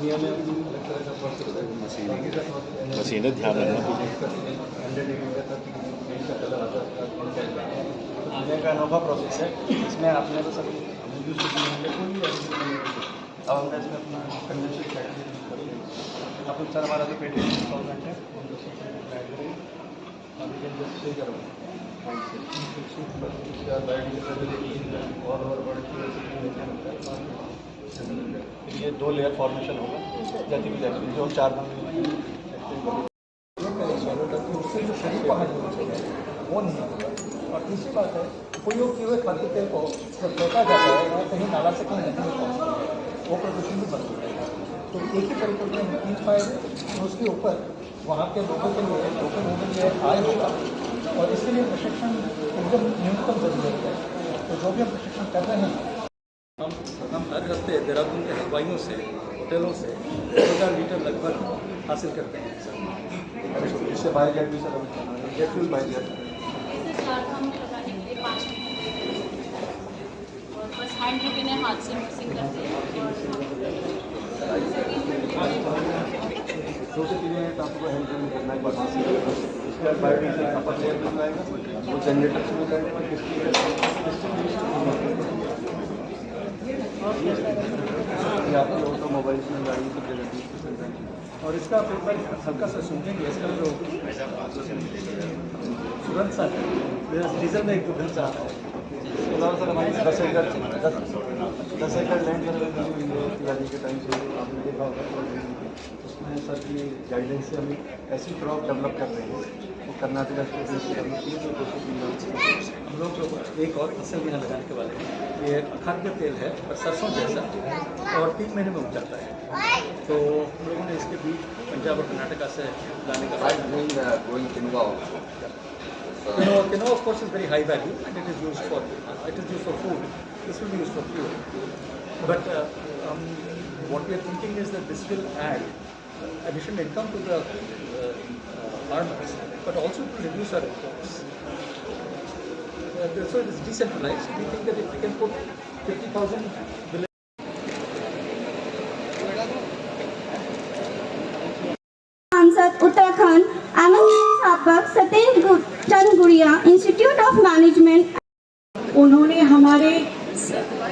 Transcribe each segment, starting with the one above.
दुनिया में अलग तरह का प्रोसेस है। मशीनें ध्यान रखना दुनिया का अनोखा प्रोसेस है। इसमें आपने तो सब यूज अब हमने इसमें अपना कन्वेंशन स्ट्रैटेजी यूज करते हैं। आप लोग सर हमारा तो पेटेंट इंस्टॉलमेंट है ये 2 लेयर फॉर्मेशन होगा जल्दी भी जाएगी जो 4 उससे जो शरीर को हानि होनी चाहिए वो नहीं होगा। और तीसरी बात है उपयोग किए हुए खाद्य तेल को जब फेंका जाता है वह कहीं नाला से कहीं नदी में पहुँचता है वो प्रदूषण भी बंद हो जाएगा। तो एक ही परिकल्पना में 3 फायदे तो उसके ऊपर वहाँ के लोगों के लिए आय होगा और इसके लिए प्रशिक्षण एकदम न्यूनतम जरूरत है। तो जो भी हम प्रशिक्षण कर रहे हैं हम हर हफ्ते देहरादून के हलवाइयों से होटलों से 2000 लीटर लगभग हासिल करते हैं सर। इससे बायोगैस भी सर जेट फ्यूल बायोगैस बस हैंड ड्रिपिंग है, हाथ से मिक्सिंग करते हैं। दो से 3 मिनट आपको हैंड ड्रिपिंग करना है बस। उसके बाद बायोडीजल अपर लेयर मिल जाएगा वो जनरेटर से मिल जाएगा। आपकी ऑटोमोबाइल्स में गाड़ी की जगह और इसका आप एक बार हल्का सा सूखेंगे इसका जो सुगंध सा है डीजल में एक दुर्गंध सा आता है। इसके अलावा सर हमारी 10 एकड़ लैंड तिवारी के टाइम से आपने देखा होगा उसमें सर की गाइडेंस से हम ऐसी क्रॉप डेवलप कर रहे हैं वो कर्नाटक स्टेट से डेवलप की जो 200 हम लोग एक और फसल यहाँ लगाने के वाले हैं। ये खाद्य तेल है और सरसों जैसा और 3 महीने में उग जाता है। तो हम लोगों ने इसके बीच पंजाब और कर्नाटका से लाने का quinoa of course is very high value and it is used for food. This will be used for fuel. But what we are thinking is that this will add additional income to the farmers, but also to reduce our imports. So it is decentralized. We think that if we can put 50,000 सांसद उत्तराखंड अध्यापक सत्येंद्र चंद्र गुड़िया institute of management उन्होंने हमारे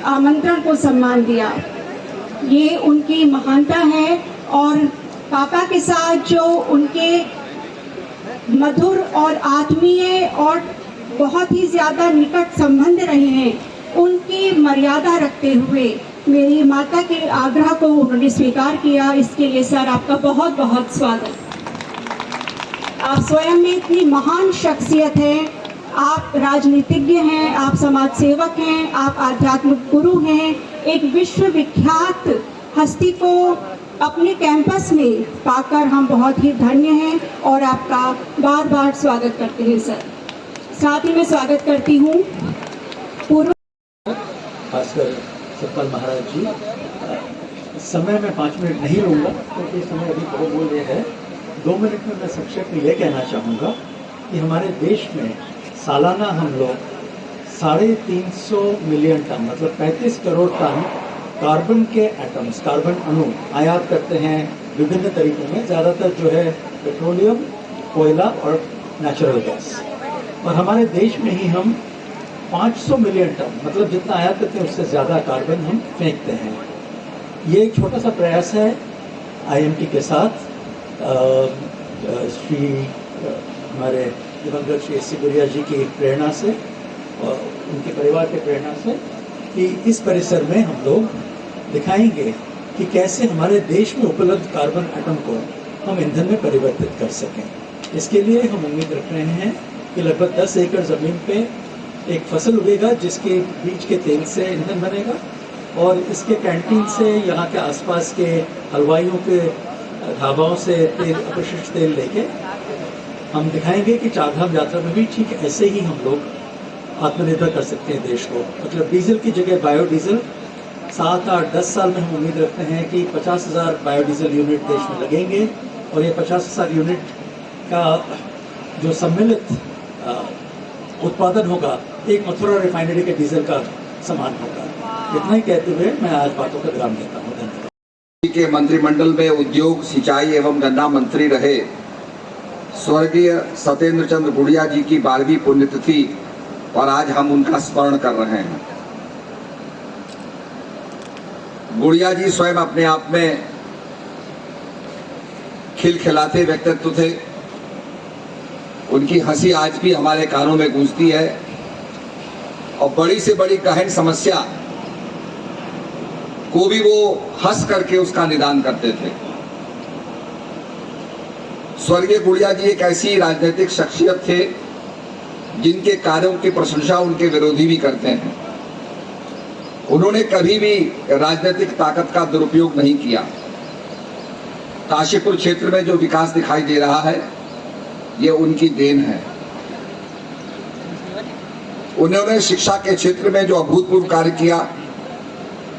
आमंत्रण को सम्मान दिया। ये उनकी महानता है और पापा के साथ जो उनके मधुर और आत्मीय और बहुत ही ज़्यादा निकट संबंध रहे हैं उनकी मर्यादा रखते हुए मेरी माता के आग्रह को उन्होंने स्वीकार किया। इसके लिए सर आपका बहुत बहुत स्वागत। आप स्वयं में इतनी महान शख्सियत हैं, आप राजनीतिज्ञ हैं, आप समाज सेवक हैं, आप आध्यात्मिक गुरु हैं। एक विश्वविख्यात हस्ती को अपने कैंपस में पाकर हम बहुत ही धन्य हैं और आपका बार बार स्वागत करते हैं सर। साथ ही मैं स्वागत करती हूँ पूर्व खासकर सतपाल महाराज जी। समय में 5 मिनट नहीं लूँगा क्योंकि समय अभी बहुत बोल रहे हैं। 2 मिनट में मैं संक्षेप में ये कहना चाहूँगा कि हमारे देश में सालाना हम लोग 350 मिलियन टन मतलब 35 करोड़ टन कार्बन के एटम्स कार्बन अणु आयात करते हैं विभिन्न तरीकों में। ज़्यादातर जो है पेट्रोलियम, कोयला और नेचुरल गैस। और हमारे देश में ही हम 500 मिलियन टन मतलब जितना आयात करते हैं उससे ज़्यादा कार्बन हम फेंकते हैं। ये एक छोटा सा प्रयास है IMT के साथ श्री हमारे दिवंगत श्री S.C. गुड़िया जी की प्रेरणा से और उनके परिवार के प्रेरणा से कि इस परिसर में हम लोग दिखाएंगे कि कैसे हमारे देश में उपलब्ध कार्बन एटम को हम ईंधन में परिवर्तित कर सकें। इसके लिए हम उम्मीद रख रहे हैं कि लगभग 10 एकड़ ज़मीन पे एक फसल उगेगा जिसके बीज के तेल से ईंधन बनेगा और इसके कैंटीन से यहाँ के आसपास के हलवाइयों के ढाबाओं से तेल अपशिष्ट तेल लेके हम दिखाएंगे कि चारधाम यात्रा में भी ठीक ऐसे ही हम लोग आत्मनिर्भर कर सकते हैं देश को। मतलब डीजल की जगह बायोडीजल 7, 8, 10 साल में हम उम्मीद रखते हैं कि 50,000 बायोडीजल यूनिट देश में लगेंगे और ये 50,000 यूनिट का जो सम्मिलित उत्पादन होगा एक मथुरा रिफाइनरी के डीजल का समान होगा। इतना ही कहते हुए मैं आज बातों का विराम देता हूँ। धन्यवाद। के मंत्रिमंडल में उद्योग, सिंचाई एवं गन्ना मंत्री रहे स्वर्गीय सत्येंद्र चंद्र गुड़िया जी की 12वीं पुण्यतिथि और आज हम उनका स्मरण कर रहे हैं। गुड़िया जी स्वयं अपने आप में खिलखिलाते व्यक्तित्व थे। उनकी हंसी आज भी हमारे कानों में गूंजती है और बड़ी से बड़ी गहन समस्या को भी वो हंस करके उसका निदान करते थे। स्वर्गीय गुड़िया जी एक ऐसी राजनीतिक शख्सियत थे जिनके कार्यों की प्रशंसा उनके विरोधी भी करते हैं। उन्होंने कभी भी राजनीतिक ताकत का दुरुपयोग नहीं किया। काशीपुर क्षेत्र में जो विकास दिखाई दे रहा है ये उनकी देन है। उन्होंने शिक्षा के क्षेत्र में जो अभूतपूर्व कार्य किया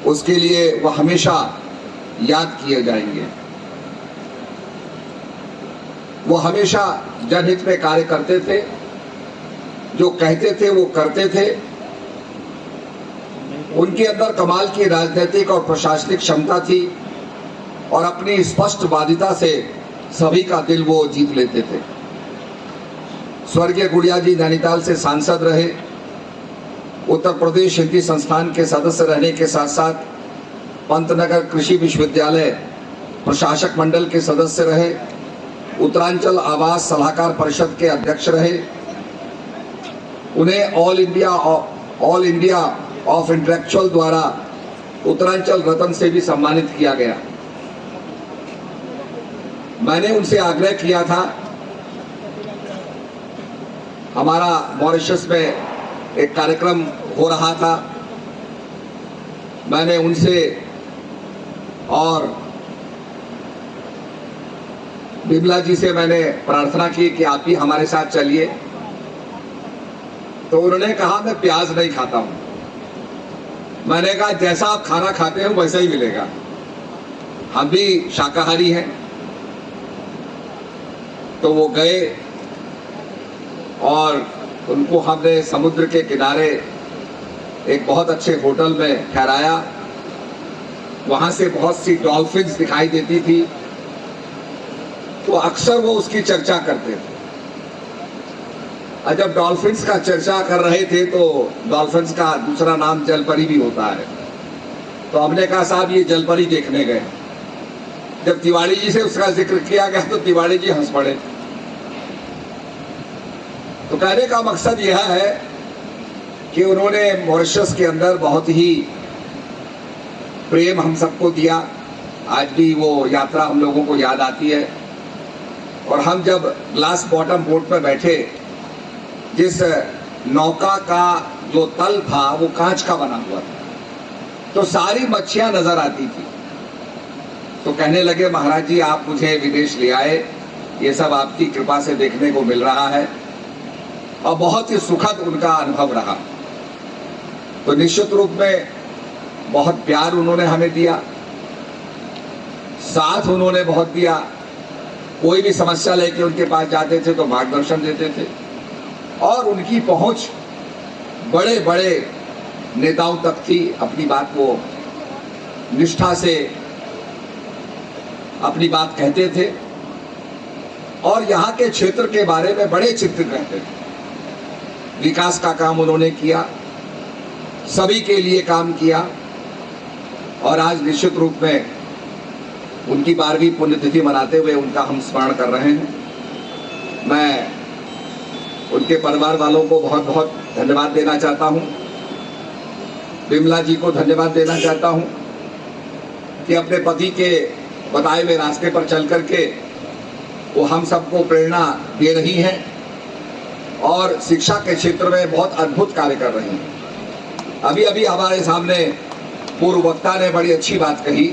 उसके लिए वह हमेशा याद किए जाएंगे। वो हमेशा जनहित में कार्य करते थे, जो कहते थे वो करते थे। उनके अंदर कमाल की राजनीतिक और प्रशासनिक क्षमता थी और अपनी स्पष्टवादिता से सभी का दिल वो जीत लेते थे। स्वर्गीय गुड़िया जी नैनीताल से सांसद रहे, उत्तर प्रदेश हिंदी संस्थान के सदस्य रहने के साथ साथ पंतनगर कृषि विश्वविद्यालय प्रशासक मंडल के सदस्य रहे, उत्तरांचल आवास सलाहकार परिषद के अध्यक्ष रहे। उन्हें ऑल इंडिया ऑफ इंटेलेक्चुअल द्वारा उत्तरांचल रत्न से भी सम्मानित किया गया। मैंने उनसे आग्रह किया था, हमारा मॉरिशस में एक कार्यक्रम हो रहा था, मैंने उनसे और बिमला जी से मैंने प्रार्थना की कि आप भी हमारे साथ चलिए। तो उन्होंने कहा मैं प्याज नहीं खाता हूं। मैंने कहा जैसा आप खाना खाते हैं वैसा ही मिलेगा, हम भी शाकाहारी हैं। तो वो गए और उनको हमने समुद्र के किनारे एक बहुत अच्छे होटल में ठहराया। वहां से बहुत सी डॉल्फिन्स दिखाई देती थी, तो अक्सर वो उसकी चर्चा करते थे। और जब डॉल्फिन्स का चर्चा कर रहे थे तो डॉल्फिन्स का दूसरा नाम जलपरी भी होता है। तो हमने कहा साहब ये जलपरी देखने गए। जब तिवारी जी से उसका जिक्र किया गया तो तिवारी जी हंस पड़े। तो कहने का मकसद यह है कि उन्होंने मॉरिशस के अंदर बहुत ही प्रेम हम सबको दिया। आज भी वो यात्रा हम लोगों को याद आती है। और हम जब ग्लास बॉटम बोट पर बैठे, जिस नौका का जो तल था वो कांच का बना हुआ था, तो सारी मच्छियां नजर आती थी। तो कहने लगे महाराज जी आप मुझे विदेश ले आए, ये सब आपकी कृपा से देखने को मिल रहा है। और बहुत ही सुखद उनका अनुभव रहा। तो निश्चित रूप में बहुत प्यार उन्होंने हमें दिया, साथ उन्होंने बहुत दिया। कोई भी समस्या लेके उनके पास जाते थे तो मार्गदर्शन देते थे। और उनकी पहुंच बड़े बड़े नेताओं तक थी। अपनी बात को निष्ठा से अपनी बात कहते थे और यहाँ के क्षेत्र के बारे में बड़े चिंतित रहते थे। विकास का काम उन्होंने किया, सभी के लिए काम किया। और आज निश्चित रूप में उनकी 12वीं पुण्यतिथि मनाते हुए उनका हम स्मरण कर रहे हैं। मैं उनके परिवार वालों को बहुत बहुत धन्यवाद देना चाहता हूं। बिमला जी को धन्यवाद देना चाहता हूं कि अपने पति के बताए हुए रास्ते पर चल करके वो हम सबको प्रेरणा दे रही हैं और शिक्षा के क्षेत्र में बहुत अद्भुत कार्य कर रही हैं। अभी अभी हमारे सामने पूर्व वक्ता ने बड़ी अच्छी बात कही।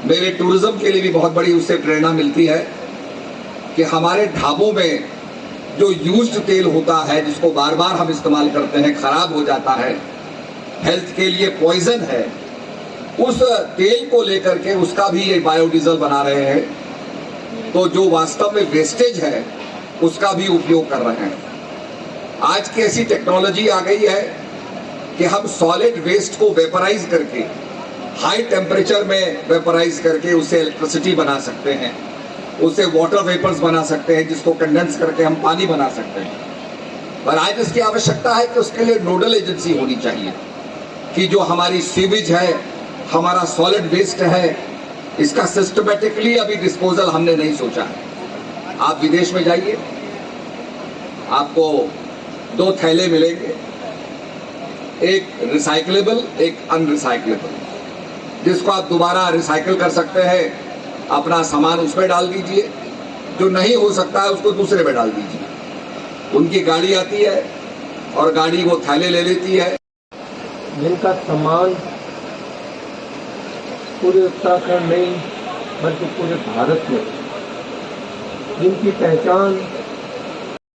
मेरे टूरिज्म के लिए भी बहुत बड़ी उससे प्रेरणा मिलती है कि हमारे ढाबों में जो यूज्ड तेल होता है, जिसको बार बार हम इस्तेमाल करते हैं, खराब हो जाता है, हेल्थ के लिए पॉइजन है, उस तेल को लेकर के उसका भी ये बायोडीजल बना रहे हैं। तो जो वास्तव में वेस्टेज है उसका भी उपयोग कर रहे हैं। आज की ऐसी टेक्नोलॉजी आ गई है कि हम सॉलिड वेस्ट को वेपराइज करके हाई टेम्परेचर में वेपराइज करके उससे इलेक्ट्रिसिटी बना सकते हैं, उससे वाटर वेपर्स बना सकते हैं, जिसको कंडेंस करके हम पानी बना सकते हैं। पर आज इसकी आवश्यकता है कि उसके लिए नोडल एजेंसी होनी चाहिए कि जो हमारी सीवेज है, हमारा सॉलिड वेस्ट है, इसका सिस्टमेटिकली अभी डिस्पोजल हमने नहीं सोचा है। आप विदेश में जाइए, आपको 2 थैले मिलेंगे, एक रिसाइक्लेबल, एक अनरिसाइक्लेबल, जिसको आप दोबारा रिसाइकिल कर सकते हैं, अपना सामान उसमें डाल दीजिए, जो नहीं हो सकता है उसको दूसरे में डाल दीजिए। उनकी गाड़ी आती है और गाड़ी वो थैले ले लेती है। जिनका सम्मान पूरे उत्तराखंड नहीं बल्कि पूरे भारत में, जिनकी पहचान